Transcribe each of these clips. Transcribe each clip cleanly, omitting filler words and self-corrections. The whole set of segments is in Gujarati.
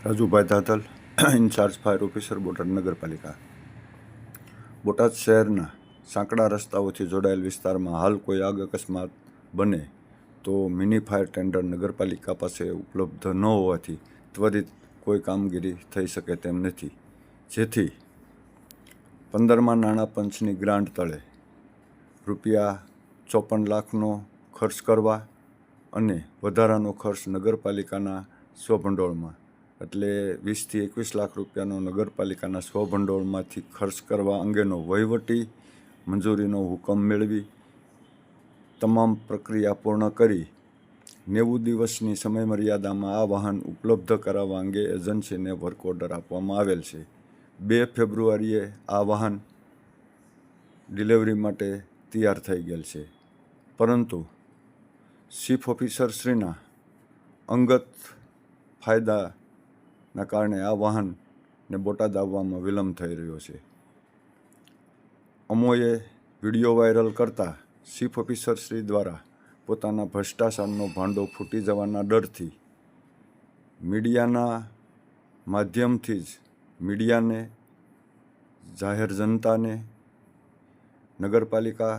Rajubhai Dhatal, incharge fire officer, Botad નગરપાલિકા. બોટાદ શહેરના સાંકડા રસ્તાઓથી જોડાયેલ વિસ્તારમાં હાલ કોઈ આગ અકસ્માત બને તો મિની ફાયર ટેન્ડર નગરપાલિકા પાસે ઉપલબ્ધ ન હોવાથી ત્વરિત કોઈ કામગીરી થઈ શકે તેમ નથી. જેથી 15મા નાણાં પંચની ગ્રાન્ટ તળે ₹54 લાખનો ખર્ચ કરવા અને વધારાનો ખર્ચ નગરપાલિકાના સ્વભંડોળમાં એટલે 20 થી 21 લાખ રૂપિયાનો નગરપાલિકાના સ્વભંડોળમાંથી ખર્ચ કરવા અંગેનો વહીવટી મંજૂરીનો હુકમ મેળવી તમામ પ્રક્રિયા પૂર્ણ કરી 90 દિવસની સમયમર્યાદામાં આ વાહન ઉપલબ્ધ કરાવવા અંગે એજન્સીને વર્ક ઓર્ડર આપવામાં આવેલ છે. 2 ફેબ્રુઆરીએ આ વાહન ડિલિવરી માટે તૈયાર થઈ ગયેલ છે, પરંતુ ચીફ ઓફિસરશ્રીના અંગત ફાયદાના કારણે આ વાહનને બોટાદ આવવામાં વિલંબ થઈ રહ્યો છે. અમોએ વિડીયો વાયરલ કરતા ચીફ ઓફિસરશ્રી દ્વારા પોતાના ભ્રષ્ટાચારનો ભાંડો ફૂટી જવાના ડરથી મીડિયાના માધ્યમથી જ મીડિયાને, જાહેર જનતાને, નગરપાલિકા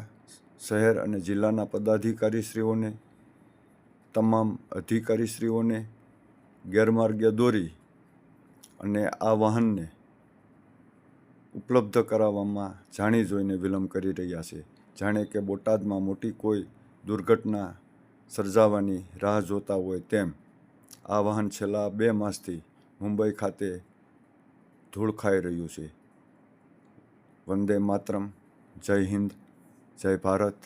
શહેર અને જિલ્લાના પદાધિકારીશ્રીઓને, તમામ અધિકારીશ્રીઓને ગેરમાર્ગે દોરી અને આ વાહનને ઉપલબ્ધ કરાવવામાં જાણી જોઈને વિલંબ કરી રહ્યા છે. જાણે કે બોટાદમાં મોટી કોઈ દુર્ઘટના સર્જાવાની રાહ જોતા હોય તેમ આ વાહન છેલ્લા 2 માસથી મુંબઈ ખાતે ધૂળ ખાઈ રહ્યું છે. વંદે માતરમ. જય હિન્દ, જય ભારત.